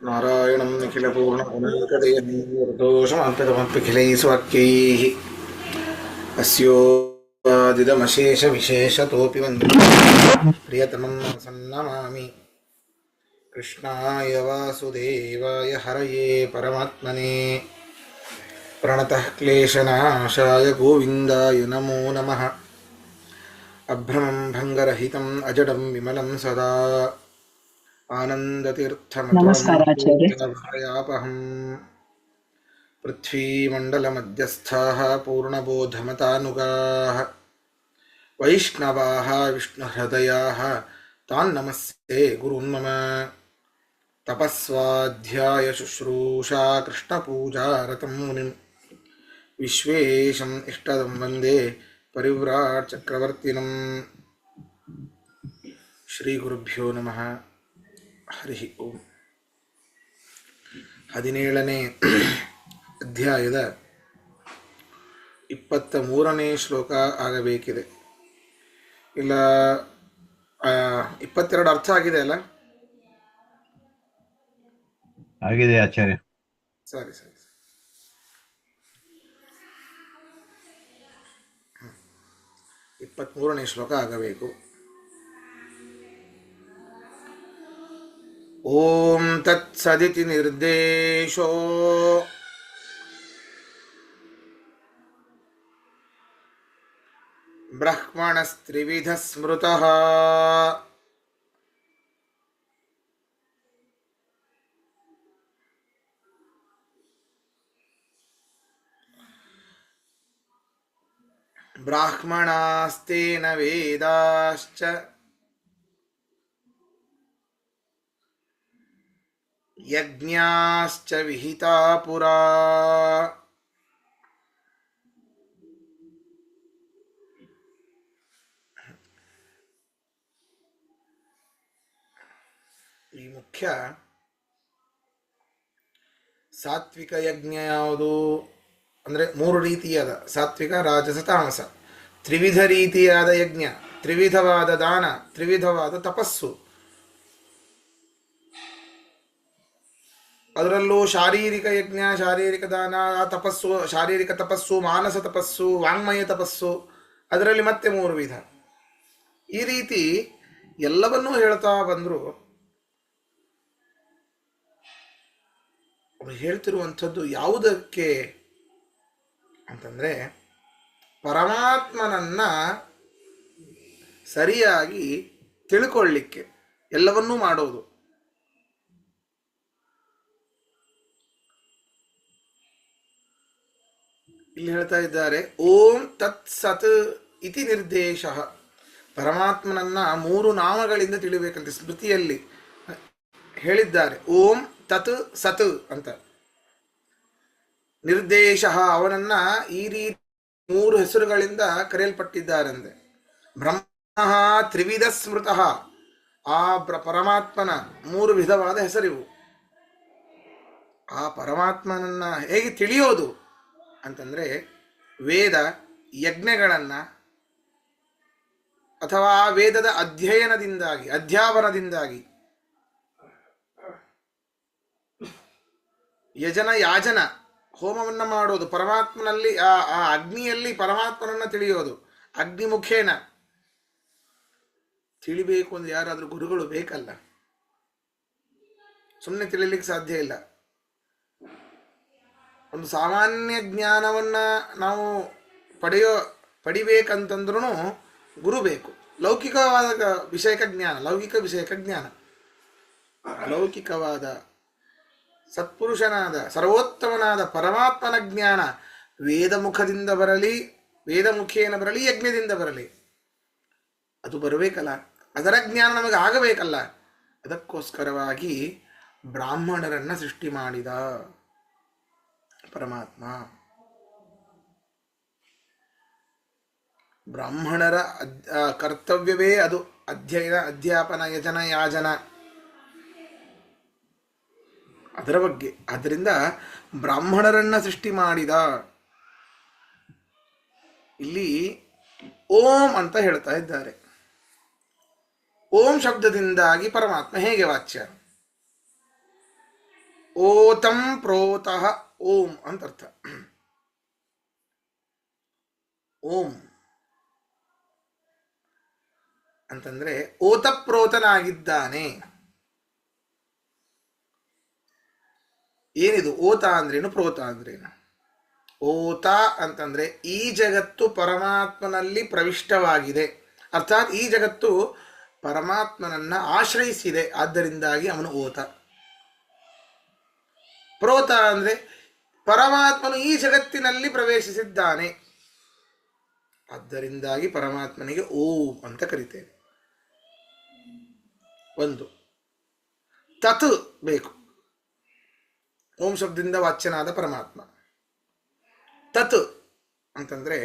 ನಾರಾಯಣಂ ನಿಖಿಲಪೂರ್ಣಗುಣೈಕದೇಹೀರ್ದೋಷಮಾಪ್ಯತಮಪ್ಯಖಿಲೈಸ್ವಾಕ್ಯೈಃ ಅಸ್ಯೋದಿದಮಶೇಷವಿಶೇಷತೋಪಿ ವಂದೇ ಪ್ರಿಯತಮಂ ಸನ್ನಮಾಮಿ ಕೃಷ್ಣಾಯ ವಾಸುದೇವಾಯ ಹರಯೇ ಪರಮಾತ್ಮನೇ ಪ್ರಣತಃ ಕ್ಲೇಶನಾಶಾಯ ಗೋವಿಂದಾಯ ನಮೋ ನಮಃ. ಅಭ್ರಮಂ ಭಂಗರಹಿತಂ ಅಜಡಂ ವಿಮಲಂ ಸದಾ ನಮಸ್ಕಾರ ಆಚಾರ್ಯ. ಆನಂದತೀರ್ಥಮತುಲ್ಯಭಯಾಪಹಂ ಪೃಥ್ವೀಮಂಡಲಮಧ್ಯಸ್ಥಾಃ ಪೂರ್ಣಬೋಧಮತಾನುಗಾಃ ವೈಷ್ಣವಾಃ ವಿಷ್ಣುಹೃದಯಾಃ ತಾನ್ ನಮಸ್ತೆ ಗುರುನ್ ಮಮ. ತಪಸ್ವಾಧ್ಯಾಯ ಶುಶ್ರೂಷಾ ಕೃಷ್ಣಪೂಜಾರತಂ ಮುನಿಂ ವಿಶ್ವೇಶಂ ಇಷ್ಟದಂ ವಂದೇ ಪರಿವ್ರಾಟ್ ಚಕ್ರವರ್ತಿನಂ. ಶ್ರೀ ಗುರುಭ್ಯೋ ನಮಃ. ಹರಿ ಓಂ. 17ನೇ ಅಧ್ಯಾಯದ 23ನೇ ಶ್ಲೋಕ ಆಗಬೇಕಿದೆ. ಇಲ್ಲ 22 ಅರ್ಥ ಆಗಿದೆ ಅಲ್ಲ? ಆಗಿದೆ ಆಚಾರ್ಯ. ಸರಿ ಸರಿ. 23ನೇ ಶ್ಲೋಕ ಆಗಬೇಕು. ಓಂ ತತ್ಸದಿತಿ ನಿರ್ದೇಶೋ ಬ್ರಹ್ಮಣಸ್ತ್ರಿವಿಧ ಸ್ಮೃತಃ ಬ್ರಾಹ್ಮಣಾಸ್ತೇನ ವೇದಾಶ್ಚ ಯಜ್ಞಾಶ್ಚ ವಿಹಿತಾ ಪುರಾ. ಈ ಮುಖ್ಯ ಸಾತ್ವಿಕ ಯಜ್ಞ ಯಾವುದು ಅಂದರೆ 3 ರೀತಿಯಾದ ಸಾತ್ವಿಕ, ರಾಜಸ, ತಾಮಸ. ತ್ರಿವಿಧ ರೀತಿಯಾದ ಯಜ್ಞ, ತ್ರಿವಿಧವಾದ ದಾನ, ತ್ರಿವಿಧವಾದ ತಪಸ್ಸು. ಅದರಲ್ಲೂ ಶಾರೀರಿಕ ಯಜ್ಞ, ಶಾರೀರಿಕ ದಾನ, ತಪಸ್ಸು, ಶಾರೀರಿಕ ತಪಸ್ಸು, ಮಾನಸ ತಪಸ್ಸು, ವಾಂಗ್ಮಯ ತಪಸ್ಸು, ಅದರಲ್ಲಿ ಮತ್ತೆ 3 ವಿಧ. ಈ ರೀತಿ ಎಲ್ಲವನ್ನೂ ಹೇಳ್ತಾ ಬಂದರು. ಅವರು ಹೇಳ್ತಿರುವಂಥದ್ದು ಯಾವುದಕ್ಕೆ ಅಂತಂದರೆ, ಪರಮಾತ್ಮನನ್ನ ಸರಿಯಾಗಿ ತಿಳ್ಕೊಳ್ಳಿಕ್ಕೆ ಎಲ್ಲವನ್ನೂ ಮಾಡೋದು. ಇಲ್ಲಿ ಹೇಳ್ತಾ ಇದ್ದಾರೆ, ಓಂ ತತ್ ಸತ್ ಇತಿ ನಿರ್ದೇಶ. ಪರಮಾತ್ಮನನ್ನ 3 ನಾಮಗಳಿಂದ ತಿಳಿಬೇಕಂತೆ. ಸ್ಮೃತಿಯಲ್ಲಿ ಹೇಳಿದ್ದಾರೆ ಓಂ ತತ್ ಸತ್ ಅಂತ. ನಿರ್ದೇಶ, ಅವನನ್ನ ಈ ರೀತಿ 3 ಹೆಸರುಗಳಿಂದ ಕರೆಯಲ್ಪಟ್ಟಿದ್ದಾರಂತೆ. ಬ್ರಹ್ಮ ತ್ರಿವಿಧ ಸ್ಮೃತಃ, ಆ ಪರಮಾತ್ಮನ 3 ವಿಧವಾದ ಹೆಸರಿವು. ಆ ಪರಮಾತ್ಮನನ್ನ ಹೇಗೆ ತಿಳಿಯೋದು ಅಂತಂದರೆ, ವೇದ ಯಜ್ಞಗಳನ್ನು ಅಥವಾ ವೇದದ ಅಧ್ಯಯನದಿಂದಾಗಿ, ಅಧ್ಯಾಪನದಿಂದಾಗಿ, ಯಜನ ಯಾಜನ ಹೋಮವನ್ನು ಮಾಡೋದು, ಪರಮಾತ್ಮನಲ್ಲಿ ಆ ಅಗ್ನಿಯಲ್ಲಿ ಪರಮಾತ್ಮನನ್ನು ತಿಳಿಯೋದು. ಅಗ್ನಿ ಮುಖೇನ ತಿಳಿಬೇಕು ಅಂದ್ರೆ ಯಾರಾದರೂ ಗುರುಗಳು ಬೇಕಲ್ಲ, ಸುಮ್ಮನೆ ತಿಳಿಲಿಕ್ಕೆ ಸಾಧ್ಯ ಇಲ್ಲ. ಒಂದು ಸಾಮಾನ್ಯ ಜ್ಞಾನವನ್ನು ನಾವು ಪಡಿಬೇಕಂತಂದ್ರೂ ಗುರು ಬೇಕು. ಲೌಕಿಕವಾದ ವಿಷಯಕ ಜ್ಞಾನ, ಲೌಕಿಕ ವಿಷಯಕ ಜ್ಞಾನ, ಅಲೌಕಿಕವಾದ ಸತ್ಪುರುಷನಾದ ಸರ್ವೋತ್ತಮನಾದ ಪರಮಾತ್ಮನ ಜ್ಞಾನ ವೇದ ಮುಖದಿಂದ ಬರಲಿ, ವೇದ ಮುಖೇನ ಬರಲಿ, ಯಜ್ಞದಿಂದ ಬರಲಿ, ಅದು ಬರಬೇಕಲ್ಲ. ಅದರ ಜ್ಞಾನ ನಮಗೆ ಆಗಬೇಕಲ್ಲ. ಅದಕ್ಕೋಸ್ಕರವಾಗಿ ಬ್ರಾಹ್ಮಣರನ್ನು ಸೃಷ್ಟಿ ಮಾಡಿದ ಪರಮಾತ್ಮ. ಬ್ರಾಹ್ಮಣರ ಕರ್ತವ್ಯವೇ ಅದು ಅಧ್ಯಯನ, ಅಧ್ಯಾಪನ, ಯಜನ, ಯಾಜನ, ಅದರ ಬಗ್ಗೆ. ಆದ್ದರಿಂದ ಬ್ರಾಹ್ಮಣರನ್ನ ಸೃಷ್ಟಿ ಮಾಡಿದ. ಇಲ್ಲಿ ಓಂ ಅಂತ ಹೇಳ್ತಾ ಇದ್ದಾರೆ. ಓಂ ಶಬ್ದದಿಂದಾಗಿ ಪರಮಾತ್ಮ ಹೇಗೆ ವಾಚ್ಯ? ಓತಂ ಪ್ರೋತಃ ಓಂ ಅಂತ ಅರ್ಥ. ಓಂ ಅಂತಂದ್ರೆ ಓತಪ್ರೋತನಾಗಿದ್ದಾನೆ. ಏನಿದು ಓತ ಅಂದ್ರೇನು, ಪ್ರೋತ ಅಂದ್ರೇನು? ಓತ ಅಂತಂದ್ರೆ ಈ ಜಗತ್ತು ಪರಮಾತ್ಮನಲ್ಲಿ ಪ್ರವಿಷ್ಟವಾಗಿದೆ, ಅರ್ಥಾತ್ ಈ ಜಗತ್ತು ಪರಮಾತ್ಮನನ್ನ ಆಶ್ರಯಿಸಿದೆ, ಆದ್ದರಿಂದಾಗಿ ಅವನು ಓತ. ಪ್ರೋತ ಅಂದ್ರೆ ಪರಮಾತ್ಮನು ಈ ಜಗತ್ತಿನಲ್ಲಿ ಪ್ರವೇಶಿಸಿದ್ದಾನೆ, ಆದ್ದರಿಂದಾಗಿ ಪರಮಾತ್ಮನಿಗೆ ಓಂ ಅಂತ ಕರಿತೇವೆ. ಒಂದು ತತ್ ಬೇಕು, ಓಂ ಶಬ್ದದಿಂದ ವಾಚ್ಯನಾದ ಪರಮಾತ್ಮ. ತತ್ ಅಂತಂದ್ರೆ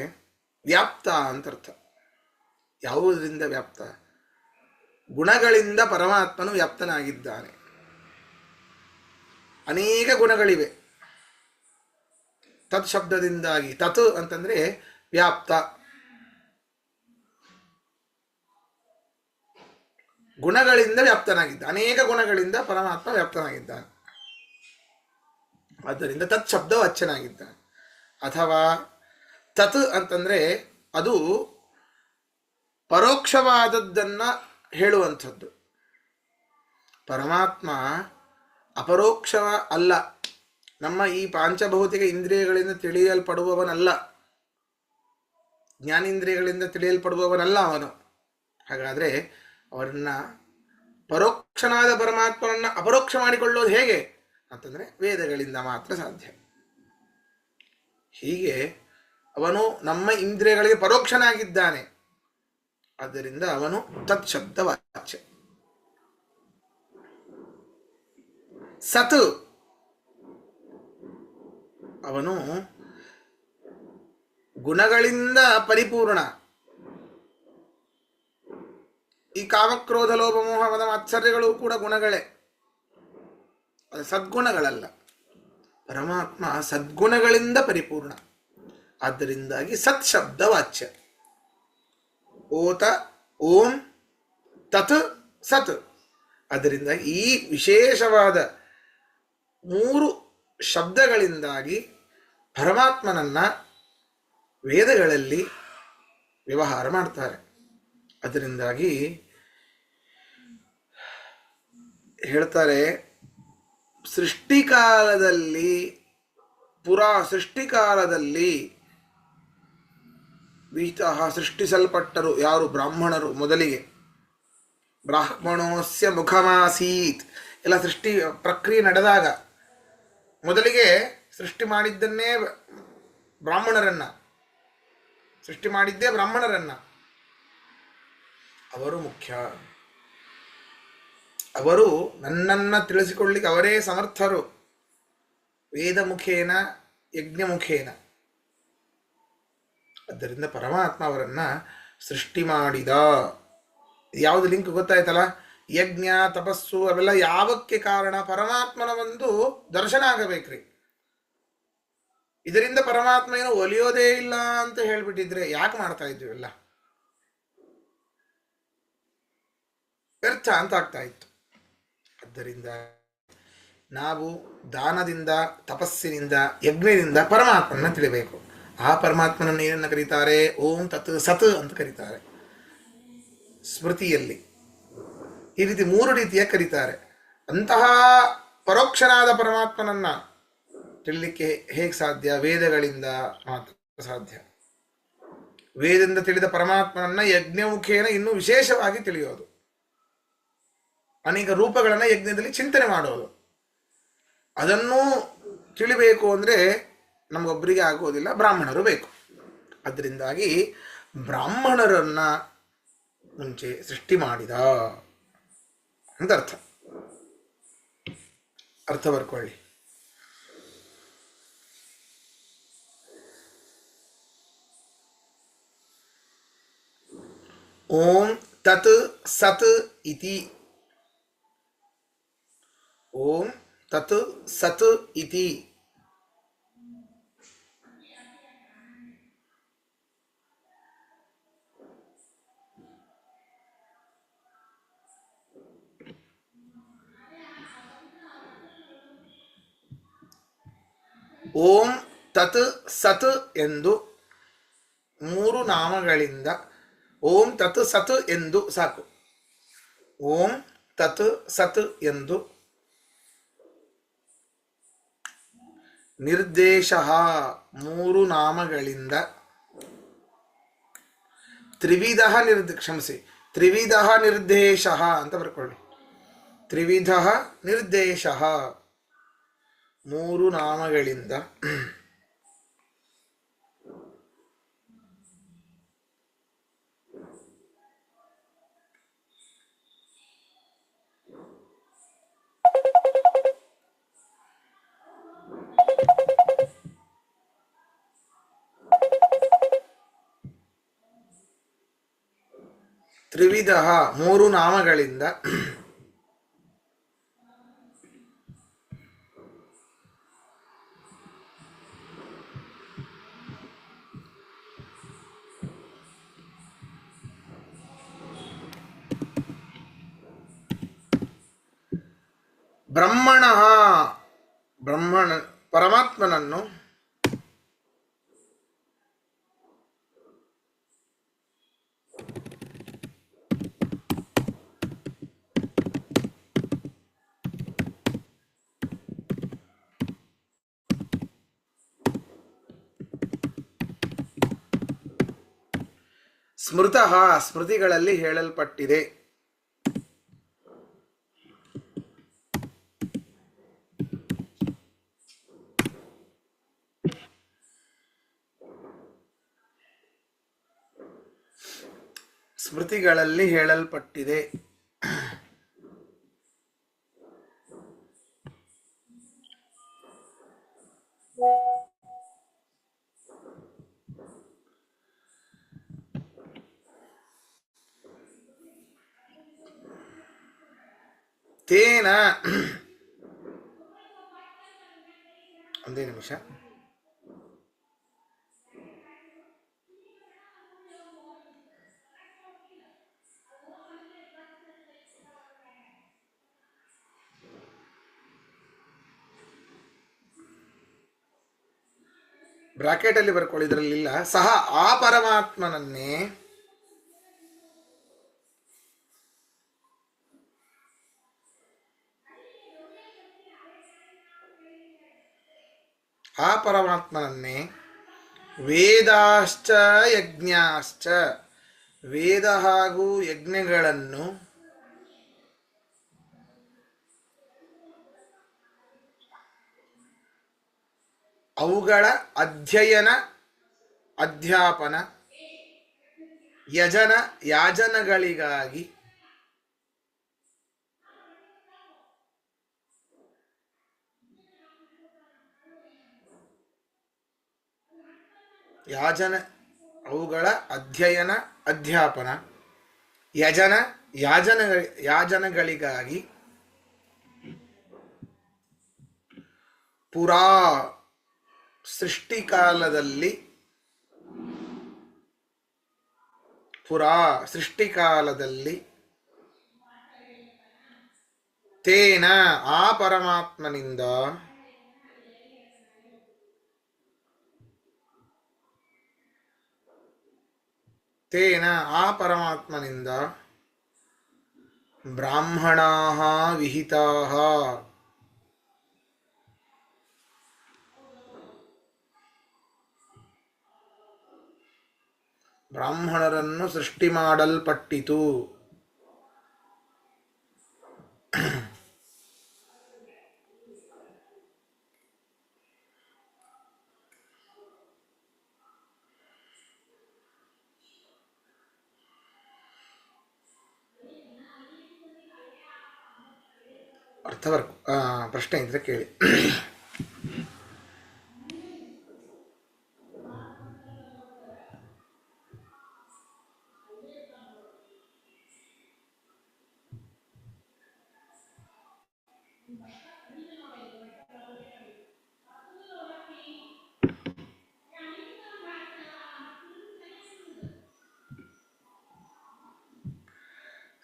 ವ್ಯಾಪ್ತ ಅಂತ ಅರ್ಥ. ಯಾವುದರಿಂದ ವ್ಯಾಪ್ತ? ಗುಣಗಳಿಂದ ಪರಮಾತ್ಮನು ವ್ಯಾಪ್ತನಾಗಿದ್ದಾನೆ. ಅನೇಕ ಗುಣಗಳಿವೆ ತತ್ ಶಬ್ದದಿಂದಾಗಿ. ತತ್ ಅಂತಂದ್ರೆ ವ್ಯಾಪ್ತ, ಗುಣಗಳಿಂದ ವ್ಯಾಪ್ತನಾಗಿದ್ದ, ಅನೇಕ ಗುಣಗಳಿಂದ ಪರಮಾತ್ಮ ವ್ಯಾಪ್ತನಾಗಿದ್ದಾನೆ, ಆದ್ದರಿಂದ ತತ್ ಶಬ್ದ ವಾಚ್ಯನಾಗಿದ್ದಾನೆ. ಅಥವಾ ತತ್ ಅಂತಂದ್ರೆ ಅದು ಪರೋಕ್ಷವಾದದ್ದನ್ನ ಹೇಳುವಂಥದ್ದು. ಪರಮಾತ್ಮ ಅಪರೋಕ್ಷ ಅಲ್ಲ, ನಮ್ಮ ಈ ಪಾಂಚಭೌತಿಕ ಇಂದ್ರಿಯಗಳಿಂದ ತಿಳಿಯಲ್ಪಡುವವನಲ್ಲ, ಜ್ಞಾನೇಂದ್ರಿಯಗಳಿಂದ ತಿಳಿಯಲ್ಪಡುವವನಲ್ಲ ಅವನು. ಹಾಗಾದ್ರೆ ಅವರನ್ನ ಪರೋಕ್ಷನಾದ ಪರಮಾತ್ಮನನ್ನ ಅಪರೋಕ್ಷ ಮಾಡಿಕೊಳ್ಳೋದು ಹೇಗೆ ಅಂತಂದ್ರೆ ವೇದಗಳಿಂದ ಮಾತ್ರ ಸಾಧ್ಯ. ಹೀಗೆ ಅವನು ನಮ್ಮ ಇಂದ್ರಿಯಗಳಿಗೆ ಪರೋಕ್ಷನಾಗಿದ್ದಾನೆ, ಆದ್ದರಿಂದ ಅವನು ತತ್ ಶಬ್ದ ವಾಚ್ಯ. ಸತ್ ಅವನು ಗುಣಗಳಿಂದ ಪರಿಪೂರ್ಣ. ಈ ಕಾಮಕ್ರೋಧ ಲೋಭ ಮೋಹ ಮದ ಮಾತ್ಸರ್ಯಗಳು ಕೂಡ ಗುಣಗಳೇ, ಅದು ಸದ್ಗುಣಗಳಲ್ಲ. ಪರಮಾತ್ಮ ಸದ್ಗುಣಗಳಿಂದ ಪರಿಪೂರ್ಣ, ಆದ್ದರಿಂದಾಗಿ ಸತ್ ಶಬ್ದ ವಾಚ್ಯ. ಓತ ಓಂ ತತ್ ಸತ್. ಆದ್ದರಿಂದ ಈ ವಿಶೇಷವಾದ 3 ಶಬ್ದಗಳಿಂದಾಗಿ ಪರಮಾತ್ಮನನ್ನ ವೇದಗಳಲ್ಲಿ ವ್ಯವಹಾರ ಮಾಡ್ತಾರೆ. ಅದರಿಂದಾಗಿ ಹೇಳ್ತಾರೆ, ಸೃಷ್ಟಿಕಾಲದಲ್ಲಿ ಸೃಷ್ಟಿಸಲ್ಪಟ್ಟರು ಯಾರು? ಬ್ರಾಹ್ಮಣರು. ಮೊದಲಿಗೆ ಬ್ರಾಹ್ಮಣೋಸ್ಯ ಮುಖಮಾಸೀತ್, ಎಲ್ಲ ಸೃಷ್ಟಿ ಪ್ರಕ್ರಿಯೆ ನಡೆದಾಗ ಮೊದಲಿಗೆ ಸೃಷ್ಟಿ ಮಾಡಿದ್ದೇ ಬ್ರಾಹ್ಮಣರನ್ನ. ಅವರು ಮುಖ್ಯ. ಅವರು ನನ್ನನ್ನ ತಿಳಿಸಿಕೊಳ್ಳಿಕ್ಕೆ ಅವರೇ ಸಮರ್ಥರು, ವೇದ ಮುಖೇನ ಯಜ್ಞ ಮುಖೇನ. ಆದ್ದರಿಂದ ಪರಮಾತ್ಮ ಅವರನ್ನ ಸೃಷ್ಟಿ ಮಾಡಿದ. ಯಾವುದು ಲಿಂಕ್ ಗೊತ್ತಾಯ್ತಲ್ಲ? ಯಜ್ಞ ತಪಸ್ಸು ಅವೆಲ್ಲ ಯಾವಕ್ಕೆ ಕಾರಣ? ಪರಮಾತ್ಮನ ಒಂದು ದರ್ಶನ ಆಗಬೇಕ್ರಿ. ಇದರಿಂದ ಪರಮಾತ್ಮ ಏನೋ ಒಲಿಯೋದೇ ಇಲ್ಲ ಅಂತ ಹೇಳ್ಬಿಟ್ಟಿದ್ರೆ ಯಾಕೆ ಮಾಡ್ತಾ ಇದ್ವಿ? ಎಲ್ಲ ವ್ಯರ್ಥ ಅಂತ ಆಗ್ತಾ ಇತ್ತು. ಆದ್ದರಿಂದ ನಾವು ದಾನದಿಂದ, ತಪಸ್ಸಿನಿಂದ, ಯಜ್ಞದಿಂದ ಪರಮಾತ್ಮನ ತಿಳಿಬೇಕು. ಆ ಪರಮಾತ್ಮನನ್ನು ಏನನ್ನ ಕರೀತಾರೆ? ಓಂ ತತ್ ಸತ್ ಅಂತ ಕರೀತಾರೆ ಸ್ಮೃತಿಯಲ್ಲಿ. ಈ ರೀತಿ 3 ರೀತಿಯ ಕರೀತಾರೆ. ಅಂತಹ ಪರೋಕ್ಷನಾದ ಪರಮಾತ್ಮನನ್ನ ತಿಳಿಲಿಕ್ಕೆ ಹೇಗೆ ಸಾಧ್ಯ? ವೇದಗಳಿಂದ ಮಾತ್ರ ಸಾಧ್ಯ. ವೇದದಿಂದ ತಿಳಿದ ಪರಮಾತ್ಮನನ್ನ ಯಜ್ಞ ಮುಖೇನ ಇನ್ನೂ ವಿಶೇಷವಾಗಿ ತಿಳಿಯೋದು, ಅನೇಕ ರೂಪಗಳನ್ನ ಯಜ್ಞದಲ್ಲಿ ಚಿಂತನೆ ಮಾಡೋದು. ಅದನ್ನು ತಿಳಿಬೇಕು ಅಂದರೆ ನಮಗೊಬ್ಬರಿಗೆ ಆಗೋದಿಲ್ಲ, ಬ್ರಾಹ್ಮಣರು ಬೇಕು. ಅದರಿಂದಾಗಿ ಬ್ರಾಹ್ಮಣರನ್ನ ಮುಂಚೆ ಸೃಷ್ಟಿ ಮಾಡಿದ ಅಂತ ಅರ್ಥ ಬರ್ಕೊಳ್ಳಿ. ಓಂ ತತ್ ಸತ್ ಇತಿ. ಓಂ ತತ್ ಸತ್ ಇತಿ. ಓಂ ತತ್ ಸತ್ ಎಂದು 3 ನಾಮಗಳಿಂದ, ಓಂ ತತ್ ಸತ್ ಎಂದು ಸಾಕು. ಓಂ ತತ್ ಸತ್ ಎಂದು ನಿರ್ದೇಶ 3 ನಾಮಗಳಿಂದ, ತ್ರಿವಿಧ ನಿರ್ದೇಶ ಅಂತ ಬರ್ಕೊಳ್ಳಿ. ತ್ರಿವಿಧ ನಿರ್ದೇಶ 3 ನಾಮಗಳಿಂದ3 ನಾಮಗಳಿಂದ ಬ್ರಹ್ಮಣ ಪರಮಾತ್ಮನನ್ನು ಸ್ಮೃತಿಗಳಲ್ಲಿ ಹೇಳಲ್ಪಟ್ಟಿದೆ. ಸ್ಮೃತಿಗಳಲ್ಲಿ ಹೇಳಲ್ಪಟ್ಟಿದೆ. ತೇನ, ಒಂದೇ ನಿಮಿಷ. ಬ್ರಾಕೆಟ್ ಅಲ್ಲಿ ಬರ್ಕೊಳ್ಳಿ, ಇದರಲ್ಲಿಲ್ಲ. ಸಹ ಆ ಪರಮಾತ್ಮನನ್ನೇ ವೇದಾಶ್ಚ ಯಜ್ಞಾಶ್ಚ, ವೇದ ಹಾಗೂ ಯಜ್ಞಗಳನ್ನು ಅವುಗಳ ಅಧ್ಯಯನ, ಅಧ್ಯಾಪನ, ಯಾಜನಗಳಿಗಾಗಿ ಅವುಗಳ ಅಧ್ಯಯನ, ಅಧ್ಯಾಪನ, ಯಾಜನಗಳಿಗಾಗಿ ಪುರಾ ಸೃಷ್ಟಿಕಾಲದಲ್ಲಿ ತೇನ ಆ ಪರಮಾತ್ಮನಿಂದ ಬ್ರಾಹ್ಮಣಾಃ ವಿಹಿತಾಃ, ಬ್ರಾಹ್ಮಣರನ್ನು ಸೃಷ್ಟಿ ಮಾಡಲ್ಪಟ್ಟಿತು. ಪ್ರಶ್ನೆ ಇದ್ರೆ ಕೇಳಿ.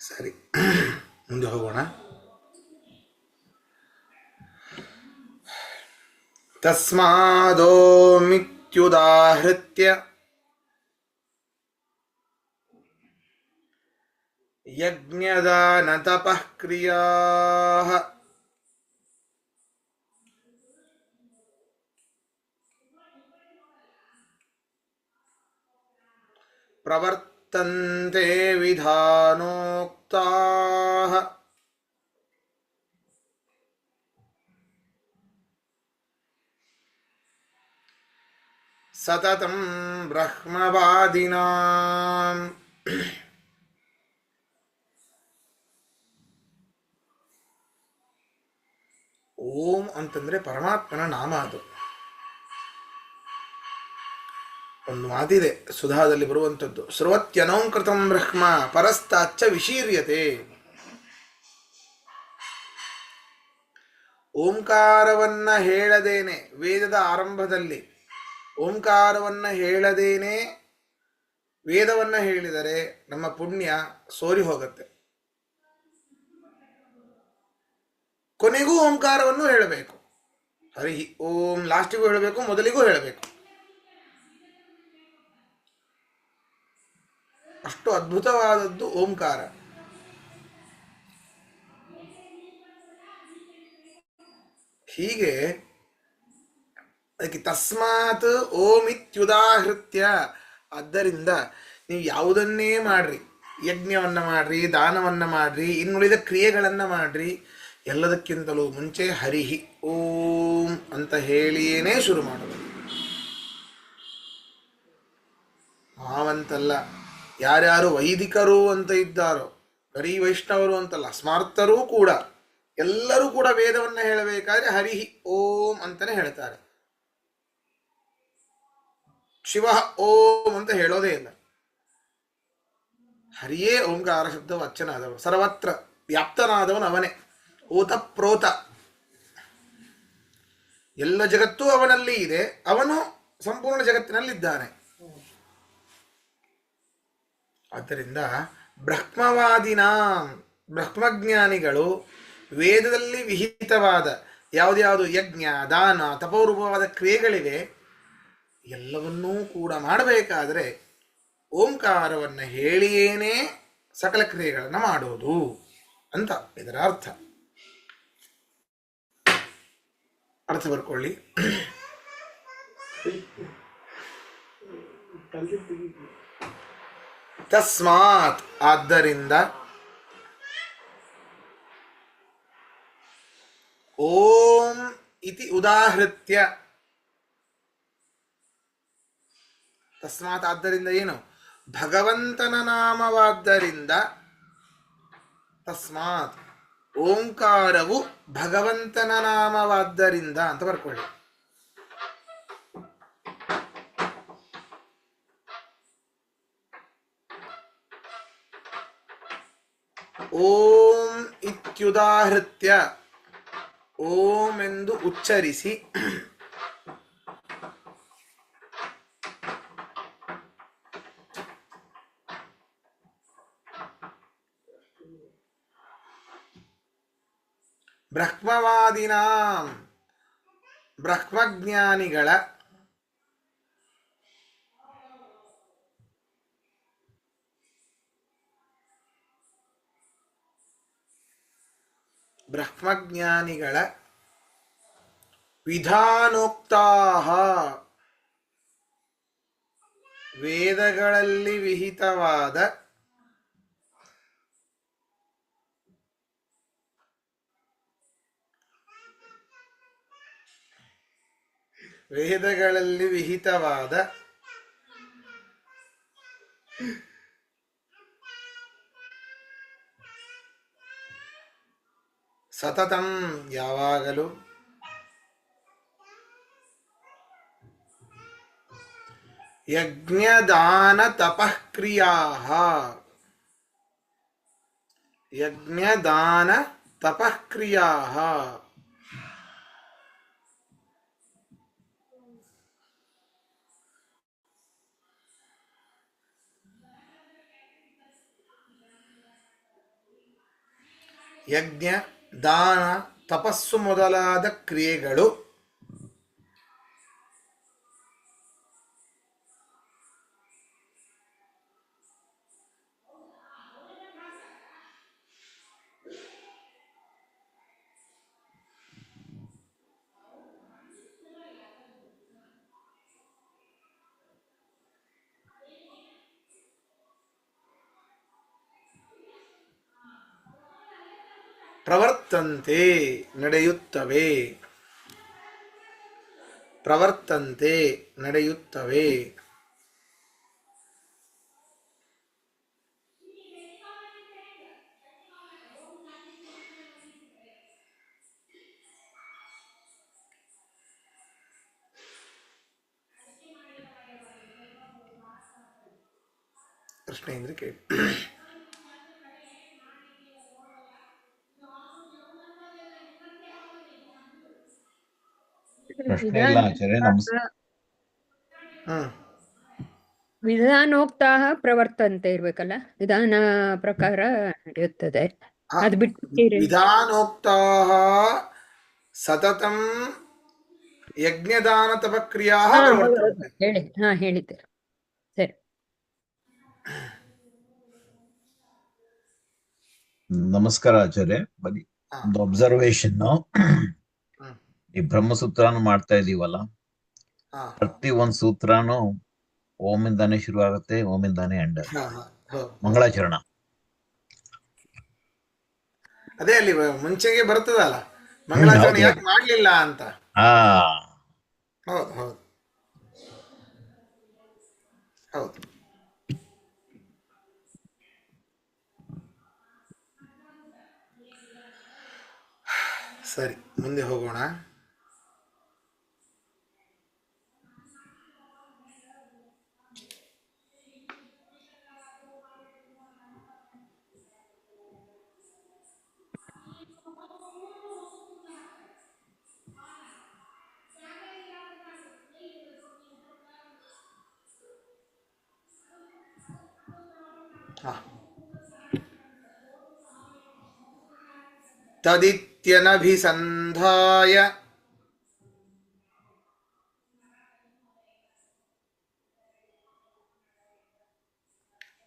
ಸರಿ, ಮುಂದೆ ಹೋಗೋಣ. ತಸ್ಮಾದೋಮಿತ್ಯುದಾಹೃತ್ಯ ಯಜ್ಞದಾನ ತಪಃ ಕ್ರಿಯಾಃ ಪ್ರವರ್ತಂತೆ ವಿಧಾನೋಕ್ತಾಃ ಸತತಂ ಬ್ರಹ್ಮವಾದಿನಾಂ. ಓಂ ಅಂತಂದ್ರೆ ಪರಮಾತ್ಮನ ನಾಮ. ಅದು ಒಂದು ಮಾತಿದೆ ಸುಧಾದಲ್ಲಿ ಬರುವಂಥದ್ದು, ಸರ್ವತ್ಯನೌಕೃತಂ ಬ್ರಹ್ಮ ಪರಸ್ತಾಚ್ಚ ವಿಶೀರ್ಯತೆ. ಓಂಕಾರವನ್ನ ಹೇಳದೇನೆ, ವೇದದ ಆರಂಭದಲ್ಲಿ ಓಂಕಾರವನ್ನ ಹೇಳದೇನೆ ವೇದವನ್ನ ಹೇಳಿದರೆ ನಮ್ಮ ಪುಣ್ಯ ಸೋರಿ ಹೋಗುತ್ತೆ. ಕೊನೆಗೂ ಓಂಕಾರವನ್ನು ಹೇಳಬೇಕು. ಹರಿ ಓಂ ಲಾಸ್ಟಿಗೂ ಹೇಳಬೇಕು, ಮೊದಲಿಗೂ ಹೇಳಬೇಕು. ಅಷ್ಟು ಅದ್ಭುತವಾದದ್ದು ಓಂಕಾರ. ಹೀಗೆ ಅದಕ್ಕೆ ತಸ್ಮಾತ್ ಓಂ ಇತ್ಯುದಾಹೃತ್ಯ. ಆದ್ದರಿಂದ ನೀವು ಯಾವುದನ್ನೇ ಮಾಡ್ರಿ, ಯಜ್ಞವನ್ನ ಮಾಡ್ರಿ, ದಾನವನ್ನ ಮಾಡ್ರಿ, ಇನ್ನುಳಿದ ಕ್ರಿಯೆಗಳನ್ನ ಮಾಡ್ರಿ, ಎಲ್ಲದಕ್ಕಿಂತಲೂ ಮುಂಚೆ ಹರಿಹಿ ಓಂ ಅಂತ ಹೇಳಿಯೇನೇ ಶುರು ಮಾಡಬೇಕು. ನಾವಂತಲ್ಲ, ಯಾರ್ಯಾರು ವೈದಿಕರು ಅಂತ ಇದ್ದಾರೋ, ಬರೀ ವೈಷ್ಣವರು ಅಂತಲ್ಲ, ಸ್ಮಾರ್ತರೂ ಕೂಡ, ಎಲ್ಲರೂ ಕೂಡ ವೇದವನ್ನ ಹೇಳಬೇಕಾದ್ರೆ ಹರಿಹಿ ಓಂ ಅಂತಾನೆ ಹೇಳ್ತಾರೆ. ಶಿವ ಓಂ ಅಂತ ಹೇಳೋದೇ ಇಲ್ಲ. ಹರಿಯೇ ಓಂಕಾರ ಶಬ್ದ ವಚನಾದವನು, ಸರ್ವತ್ರ ವ್ಯಾಪ್ತನಾದವನು ಅವನೇ. ಓತ ಪ್ರೋತ, ಎಲ್ಲ ಜಗತ್ತೂ ಅವನಲ್ಲಿ ಇದೆ, ಅವನು ಸಂಪೂರ್ಣ ಜಗತ್ತಿನಲ್ಲಿದ್ದಾನೆ. ಆದ್ದರಿಂದ ಬ್ರಹ್ಮವಾದಿನ, ಬ್ರಹ್ಮಜ್ಞಾನಿಗಳು ವೇದದಲ್ಲಿ ವಿಹಿತವಾದ ಯಾವುದ್ಯಾವುದು ಯಜ್ಞ ದಾನ ತಪೋರೂಪವಾದ ಕ್ರಿಯೆಗಳಿವೆ, ಎಲ್ಲವನ್ನೂ ಕೂಡ ಮಾಡಬೇಕಾದರೆ ಓಂಕಾರವನ್ನು ಹೇಳಿಯೇನೇ ಸಕಲ ಕ್ರಿಯೆಗಳನ್ನು ಮಾಡೋದು ಅಂತ ಇದರ ಅರ್ಥ. ಅರ್ಥ ಬರ್ಕೊಳ್ಳಿ. ತಸ್ಮಾತ್ ಆದ್ದರಿಂದ, ಓಂ ಇತಿ ಉದಾಹೃತ್ಯ. ತಸ್ಮಾತ್ ಆದ್ದರಿಂದ ಏನು? ಭಗವಂತನ ನಾಮವಾದ್ದರಿಂದ. ತಸ್ಮಾತ್ ಓಂಕಾರವು ಭಗವಂತನ ನಾಮವಾದ್ದರಿಂದ ಅಂತ ಬರ್ಕೊಳ್ಳಿ. ಓಂ ಇತ್ಯುದಾಹೃತ್ಯ, ಓಂ ಎಂದು ಉಚ್ಚರಿಸಿ, ಬ್ರಹ್ಮವಾದಿನ ಬ್ರಹ್ಮಜ್ಞಾನಿಗಳ ವಿಧಾನೋಕ್ತಾಃ, ವೇದಗಳಲ್ಲಿ ವಿಹಿತವಾದ ಸತತಂ ಯಾವಾಗಲೂ, ಯಜ್ಞದಾನ ತಪಃ ಕ್ರಿಯಾಃ, ಯಜ್ಞದಾನ ತಪಃ ಕ್ರಿಯಾಃ, ಯಜ್ಞ ದಾನ ತಪಸ್ಸು ಮೊದಲಾದ ಕ್ರಿಯೆಗಳು ಪ್ರವರ್ತಂತೆ ನಡೆಯುತ್ತವೆ. ಪ್ರವರ್ತಂತೆ ನಡೆಯುತ್ತವೆ. ಪ್ರಶ್ನೆ ಅಂದ್ರೆ ಕೇಳಿ. ಪ್ರಶ್ನೆ ಇಲ್ಲ ಆಚಾರ್ಯ. ಹ್ಮ್ ವಿಧಾನೋಕ್ತಾ ಪ್ರವರ್ತಂತೆ ಇರ್ಬೇಕಲ್ಲ, ವಿಧಾನ ಪ್ರಕಾರ ನಡೆಯುತ್ತದೆ. ಅದು ಬಿಟ್ಟು ವಿಧಾನೋಕ್ತಾ ಸತತಂ ಯಜ್ಞದಾನ ತಪಕ್ರಿಯಾ ಪ್ರವರ್ತಂತೆ. ಹೇಳಿದ್ದೆ ಸರಿ. ನಮಸ್ಕಾರ ಆಚಾರ್ಯ. ಬನ್ನಿ, ಒಂದು ಅಬ್ಸರ್ವೇಷನ್. ಈ ಬ್ರಹ್ಮಸೂತ್ರನು ಮಾಡ್ತಾ ಇದೀವಲ್ಲ, ಪ್ರತಿ ಒಂದ್ ಸೂತ್ರನು ಓಮಿಂದಾನೇ ಶುರು ಆಗುತ್ತೆ, ಓಮಿಂದಾನೇ ಎಂಡ್. ಮಂಗಳಾಚರಣ ಅದೇ ಅಲ್ಲಿ ಮುಂಚೆಗೆ ಬರ್ತದಲ್ಲ, ಮಂಗಳಾಚರಣೆ ಯಾಕೆ ಮಾಡ್ಲಿಲ್ಲ ಅಂತ. ಹೌದು ಹೌದು ಹೌದು. ಸರಿ, ಮುಂದೆ ಹೋಗೋಣ. ತದಿತ್ಯನಭಿಸಂಧಾಯ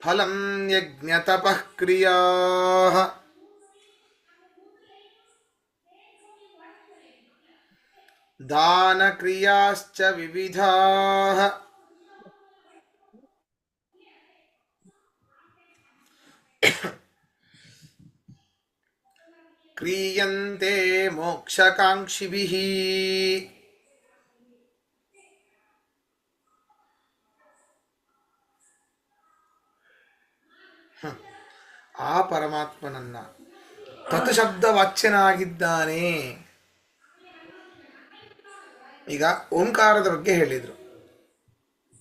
ಫಲಂ ಯಜ್ಞತಪಃ ಕ್ರಿಯಾಃ ದಾನಕ್ರಿಯಾಶ್ಚ ವಿವಿಧಾಃ ಕ್ರಿಯಂತೆ ಮೋಕ್ಷಕಾಂಕ್ಷಿಭಿಃ. ಆ ಪರಮಾತ್ಮನನ್ನ ತತ್ ಶಬ್ದ ವಾಚ್ಯನಾಗಿದ್ದಾನೆ. ಈಗ ಓಂಕಾರದ ಬಗ್ಗೆ ಹೇಳಿದ್ರು,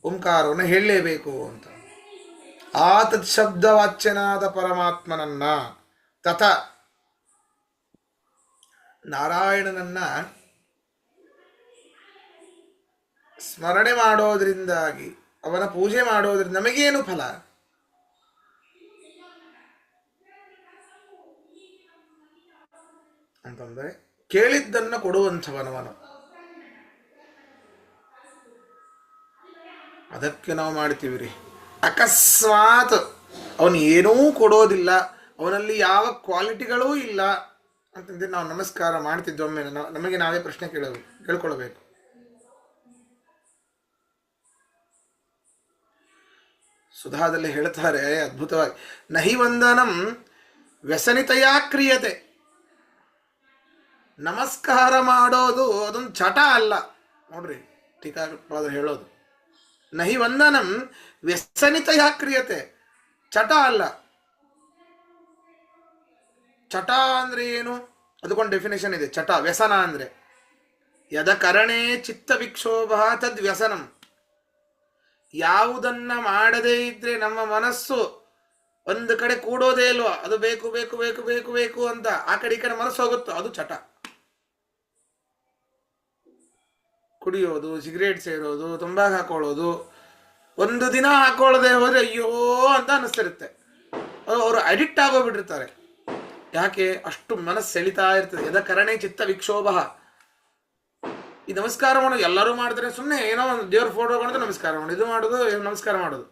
ಓಂಕಾರವನ್ನು ಹೇಳಲೇಬೇಕು ಅಂತ. ಆ ತತ್ ಶಬ್ದ ವಾಚ್ಯನಾದ ಪರಮಾತ್ಮನನ್ನ, ತಥ ನಾರಾಯಣನನ್ನ ಸ್ಮರಣೆ ಮಾಡೋದ್ರಿಂದಾಗಿ, ಅವನ ಪೂಜೆ ಮಾಡೋದ್ರಿಂದ ನಮಗೇನು ಫಲ ಅಂತಂದರೆ, ಕೇಳಿದ್ದನ್ನು ಕೊಡುವಂಥವನವನು. ಅದಕ್ಕೆ ನಾವು ಮಾಡ್ತೀವಿ ರೀ, ಅಕಸ್ಮಾತ್ ಅವನು ಏನೂ ಕೊಡೋದಿಲ್ಲ, ಅವನಲ್ಲಿ ಯಾವ ಕ್ವಾಲಿಟಿಗಳೂ ಇಲ್ಲ ಅಂತಂದ್ರೆ ನಾವು ನಮಸ್ಕಾರ ಮಾಡ್ತಿದ್ದೊಮ್ಮೆ ನಮಗೆ ನಾವೇ ಪ್ರಶ್ನೆ ಕೇಳ್ಕೊಳ್ಬೇಕು. ಸುಧಾದಲ್ಲಿ ಹೇಳ್ತಾರೆ ಅದ್ಭುತವಾಗಿ, ನಹಿ ವಂದನಂ ವ್ಯಸನಿತೆಯಾ ಕ್ರಿಯತೆ. ನಮಸ್ಕಾರ ಮಾಡೋದು ಅದೊಂದು ಚಟ ಅಲ್ಲ ನೋಡ್ರಿ, ಟೀಕಾಪಾದರು ಹೇಳೋದು. ನಹಿ ವಂದನಂ ವ್ಯಸನಿತೆಯಾ ಕ್ರಿಯತೆ, ಚಟ ಅಲ್ಲ. ಚಟ ಅಂದ್ರೆ ಏನು? ಅದಕ್ಕೊಂದು ಡೆಫಿನೇಷನ್ ಇದೆ. ಚಟ, ವ್ಯಸನ ಅಂದ್ರೆ ಯದ ಕರಣೆ ಚಿತ್ತ ವಿಕ್ಷೋಭ ತದ್ ವ್ಯಸನಂ. ಯಾವುದನ್ನ ಮಾಡದೇ ಇದ್ರೆ ನಮ್ಮ ಮನಸ್ಸು ಒಂದು ಕಡೆ ಕೂಡೋದೇ ಇಲ್ವೋ, ಅದು ಬೇಕು ಬೇಕು ಬೇಕು ಬೇಕು ಬೇಕು ಅಂತ ಆ ಕಡೆ ಈ ಕಡೆ ಮನಸ್ಸು ಹೋಗುತ್ತೋ, ಅದು ಚಟ. ಕುಡಿಯೋದು, ಸಿಗರೇಟ್ ಸೇರೋದು, ತಂಬಾಕು ಹಾಕೊಳ್ಳೋದು, ಒಂದು ದಿನ ಹಾಕೊಳ್ಳದೆ ಹೋದ್ರೆ ಅಯ್ಯೋ ಅಂತ ಅನಿಸ್ತಿರುತ್ತೆ. ಅವರು ಅಡಿಕ್ಟ್ ಆಗೋಗ್ಬಿಟ್ಟಿರ್ತಾರೆ. ಯಾಕೆ? ಅಷ್ಟು ಮನಸ್ಸು ಸೆಳಿತಾ ಇರ್ತದೆ. ಯದ ಕರಣೆ ಚಿತ್ತ ವಿಕ್ಷೋಭ. ಈ ನಮಸ್ಕಾರ ಮಾಡೋದು ಎಲ್ಲರೂ ಮಾಡಿದ್ರೆ ಸುಮ್ಮನೆ ಏನೋ ಒಂದು ದೇವ್ರ ಫೋಟೋ ಮಾಡಿದ್ರೆ ನಮಸ್ಕಾರ ಮಾಡೋದು, ಇದು ಮಾಡೋದು, ನಮಸ್ಕಾರ ಮಾಡೋದು.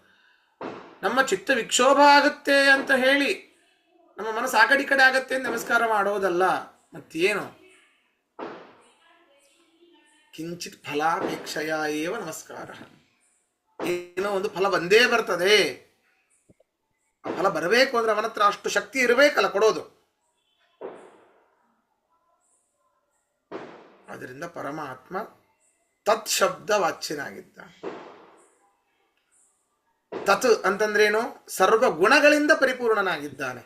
ನಮ್ಮ ಚಿತ್ತ ವಿಕ್ಷೋಭ ಆಗುತ್ತೆ ಅಂತ ಹೇಳಿ ನಮ್ಮ ಮನಸ್ಸು ಆ ಕಡೆ ಈ ಕಡೆ ಆಗತ್ತೆ ಅಂತ ನಮಸ್ಕಾರ ಮಾಡೋದಲ್ಲ. ಮತ್ತೇನು? ಕಿಂಚಿತ್ ಫಲಾಪೇಕ್ಷೆಯ ಏವ ನಮಸ್ಕಾರ. ಏನೋ ಒಂದು ಫಲ ಬಂದೇ ಬರ್ತದೆ. ಆ ಫಲ ಬರಬೇಕು ಅಂದ್ರೆ ಅವನ ಹತ್ರ ಅಷ್ಟು ಶಕ್ತಿ ಇರಬೇಕಲ್ಲ ಕೊಡೋದು. ಅದರಿಂದ ಪರಮಾತ್ಮ ತತ್ ಶಬ್ದ ವಾಚ್ಯನಾಗಿದ್ದಾನೆ. ತತ್ ಅಂತಂದ್ರೇನು? ಸರ್ವ ಗುಣಗಳಿಂದ ಪರಿಪೂರ್ಣನಾಗಿದ್ದಾನೆ.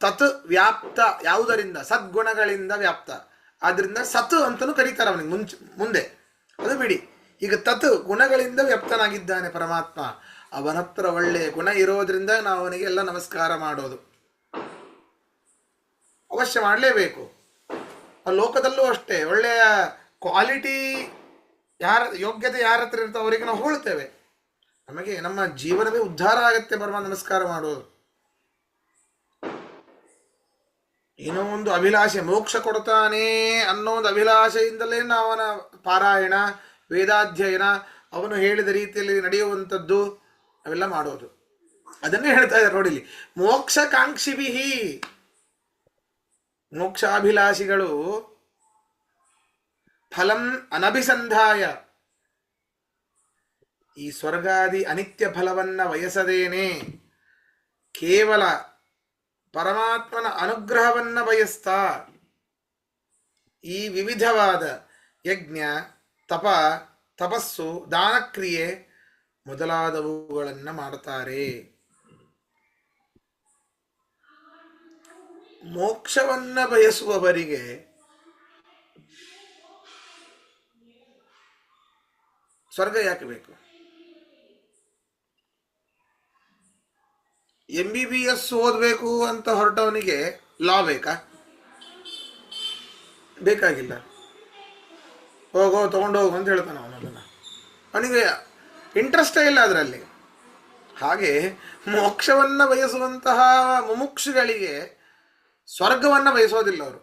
ತತ್ ವ್ಯಾಪ್ತ ಯಾವುದರಿಂದ? ಸದ್ಗುಣಗಳಿಂದ ವ್ಯಾಪ್ತ. ಆದ್ರಿಂದ ಸತ್ ಅಂತಲೂ ಕರೀತಾರೆ ಅವನಿಗೆ ಮುಂದೆ. ಅದು ಬಿಡಿ, ಈಗ ತತ್ ಗುಣಗಳಿಂದ ವ್ಯಾಪ್ತನಾಗಿದ್ದಾನೆ ಪರಮಾತ್ಮ. ಅವನ ಹತ್ರ ಒಳ್ಳೆಯ ಗುಣ ಇರೋದ್ರಿಂದ ನಾವು ಅವನಿಗೆ ಎಲ್ಲ ನಮಸ್ಕಾರ ಮಾಡೋದು ಅವಶ್ಯ ಮಾಡಲೇಬೇಕು. ಲೋಕದಲ್ಲೂ ಅಷ್ಟೇ, ಒಳ್ಳೆಯ ಕ್ವಾಲಿಟಿ ಯೋಗ್ಯತೆ ಯಾರ ಹತ್ರ ಇರ್ತೋ ಅವರಿಗೆ ನಾವು ಹೋಳ್ತೇವೆ. ನಮಗೆ ನಮ್ಮ ಜೀವನವೇ ಉದ್ಧಾರ ಆಗತ್ತೆ ಪರಮಾತ್ಮ ನಮಸ್ಕಾರ ಮಾಡೋದು. ಏನೋ ಒಂದು ಅಭಿಲಾಷೆ, ಮೋಕ್ಷ ಕೊಡ್ತಾನೆ ಅನ್ನೋ ಒಂದು ಅಭಿಲಾಷೆಯಿಂದಲೇ ನಾವು ಅವನ ಪಾರಾಯಣ, ವೇದಾಧ್ಯಯನ, ಅವನು ಹೇಳಿದ ರೀತಿಯಲ್ಲಿ ನಡೆಯುವಂಥದ್ದು ಅವೆಲ್ಲ ಮಾಡೋದು. ಅದನ್ನೇ ಹೇಳ್ತಾ ಇದ್ದಾರೆ ನೋಡಿಲಿ, ಮೋಕ್ಷಕಾಂಕ್ಷಿಭಿಹಿ, ಮೋಕ್ಷಾಭಿಲಾಷಿಗಳು ಫಲಂ ಅನಭಿಸಂಧಾಯ, ಈ ಸ್ವರ್ಗಾದಿ ಅನಿತ್ಯ ಫಲವನ್ನ ಬಯಸದೇನೆ ಕೇವಲ ಪರಮಾತ್ಮನ ಅನುಗ್ರಹವನ್ನ ಬಯಸ್ತಾ ಈ ವಿವಿಧವಾದ ಯಜ್ಞ, ತಪಸ್ಸು, ದಾನಕ್ರಿಯೆ ಮೊದಲಾದವುಗಳನ್ನು ಮಾಡ್ತಾರೆ. ಮೋಕ್ಷವನ್ನ ಬಯಸುವವರಿಗೆ ಸ್ವರ್ಗ ಯಾಕೆ ಬೇಕು? MBBS ಓದಬೇಕು ಅಂತ ಹೊರಟವನಿಗೆ ಲಾ ಬೇಕಾ? ಬೇಕಾಗಿಲ್ಲ. ಹೋಗೋ ತಗೊಂಡು ಹೋಗು ಅಂತ ಹೇಳ್ತಾನೆ ಅವನದನ್ನು. ಅವನಿಗೆ ಇಂಟ್ರೆಸ್ಟೇ ಇಲ್ಲ ಅದರಲ್ಲಿ. ಹಾಗೆ ಮೋಕ್ಷವನ್ನು ಬಯಸುವಂತಹ ಮುಮುಕ್ಷುಗಳಿಗೆ ಸ್ವರ್ಗವನ್ನು ಬಯಸೋದಿಲ್ಲ, ಅವರು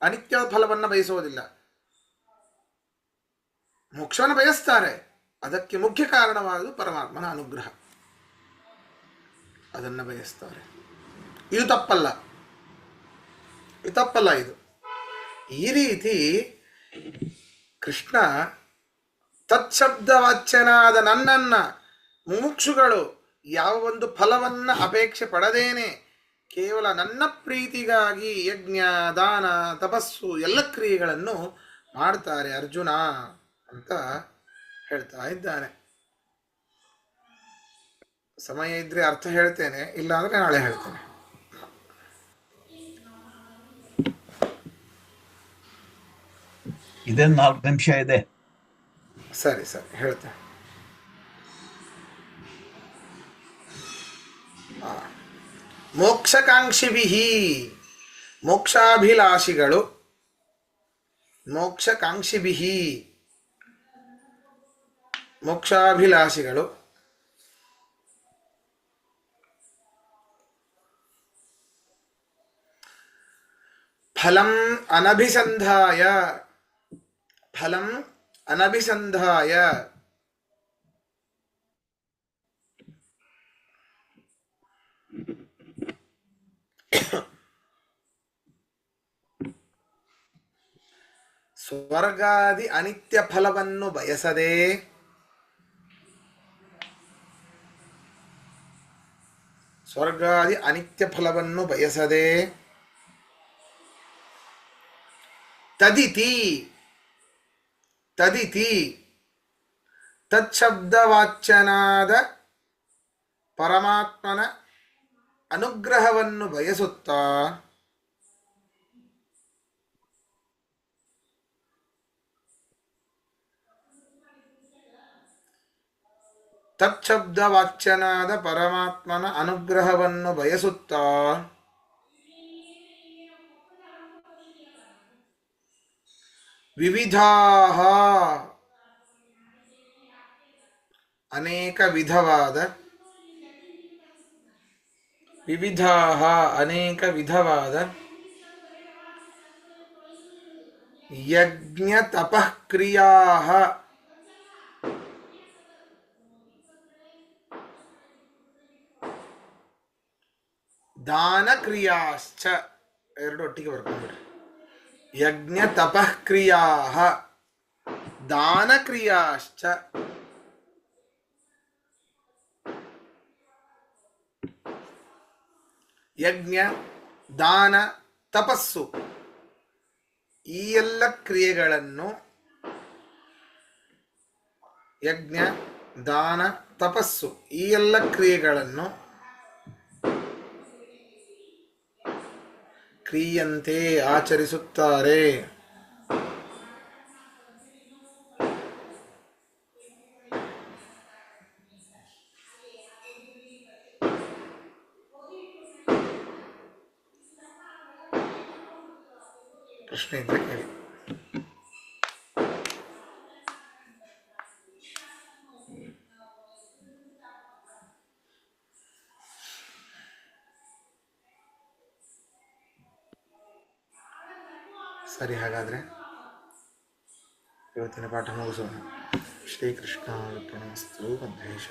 ಅನಿತ್ಯ ಫಲವನ್ನು ಬಯಸೋದಿಲ್ಲ. ಮೋಕ್ಷವನ್ನು ಬಯಸ್ತಾರೆ. ಅದಕ್ಕೆ ಮುಖ್ಯ ಕಾರಣವಾದ ಪರಮಾತ್ಮನ ಅನುಗ್ರಹ, ಅದನ್ನು ಬಯಸ್ತಾರೆ. ಇದು ತಪ್ಪಲ್ಲ, ಇದು ತಪ್ಪಲ್ಲ. ಇದು ಈ ರೀತಿ ಕೃಷ್ಣ ತತ್ಶಬ್ದವಾಚ್ಯನಾದ ನನ್ನನ್ನ ಮುಮುಕ್ಷುಗಳು ಯಾವ ಒಂದು ಫಲವನ್ನ ಅಪೇಕ್ಷೆ ಪಡದೇನೆ ಕೇವಲ ನನ್ನ ಪ್ರೀತಿಗಾಗಿ ಯಜ್ಞ, ದಾನ, ತಪಸ್ಸು ಎಲ್ಲ ಕ್ರಿಯೆಗಳನ್ನು ಮಾಡ್ತಾರೆ ಅರ್ಜುನ ಅಂತ ಹೇಳ್ತಾ ಇದ್ದಾನೆ. ಸಮಯ ಇದ್ರೆ ಅರ್ಥ ಹೇಳ್ತೇನೆ, ಇಲ್ಲ ಅಂದ್ರೆ ನಾಳೆ ಹೇಳ್ತೇನೆ. ಇದೇ 4 ನಿಮಿಷ ಇದೆ. ಸರಿ ಹೇಳ್ತೇನೆ. ಮೋಕ್ಷಕಾಂಕ್ಷಿಭಿಹಿ, ಮೋಕ್ಷಾಭಿಲಾಷಿಗಳು, ಮೋಕ್ಷಕಾಂಕ್ಷಿಭಿಹಿ, ಮೋಕ್ಷಾಭಿಲಾಷಿಗಳು ಫಲಂ ಅನಭಿಸಂಧಾಯ, ಫಲಂ ಅನಭಿಸಂಧಾಯ, ಸ್ವರ್ಗಾದಿ ಅನಿತ್ಯ ಫಲವನ್ನು ಬಯಸದೆ ಸ್ವರ್ಗಾದಿ ಅನಿತ್ಯ ಫಲವನ್ನು ಬಯಸದೆ ತದಿತಿ ತತ್ಶಬ್ದವಾಚ್ಯನಾದ ಪರಮಾತ್ಮನ ಅನುಗ್ರಹವನ್ನು ಬಯಸುತ್ತಾ ತತ್ಶಬ್ದವಾಚ್ಯನಾದ ಪರಮಾತ್ಮನ ಅನುಗ್ರಹವನ್ನು ಬಯಸುತ್ತಾ ವಿವಿಧಾಹ, ಅನೇಕ ವಿಧವಾದ, ವಿವಿಧಾಹ ಅನೇಕ ವಿಧವಾದ ಯಜ್ಞ ತಪಃಕ್ರಿಯಾಃ, ದಾನಕ್ರಿಯಾಶ್ಚ, ಎರಡು ಒಟ್ಟಿಗೆ ಬರ್ಕೊಂಡ್ಬಿಡ್ರಿ. ಯಜ್ಞ ತಪಃಕ್ರಿಯಾಃ ದಾನಕ್ರಿಯಾಶ್ಚ, ಯಜ್ಞ ದಾನ, ತಪಸ್ಸು ಈ ಎಲ್ಲ ಕ್ರಿಯೆಗಳನ್ನು, ಯಜ್ಞ, ದಾನ, ತಪಸ್ಸು ಈ ಎಲ್ಲ ಕ್ರಿಯೆಗಳನ್ನು ಕ್ರಿಯಂತೆ ಆಚರಿಸುತ್ತಾರೆ. ಪ್ರಶ್ನೆ ಇದ್ರೆ ಕೇಳಿ. ಸರಿ, ಹಾಗಾದ್ರೆ ಇವತ್ತಿನ ಪಾಠ ಮುಗಿಸೋಣ. ಶ್ರೀಕೃಷ್ಣ ಅರ್ಪಣಮಸ್ತು. ಮಧ್ವೇಶ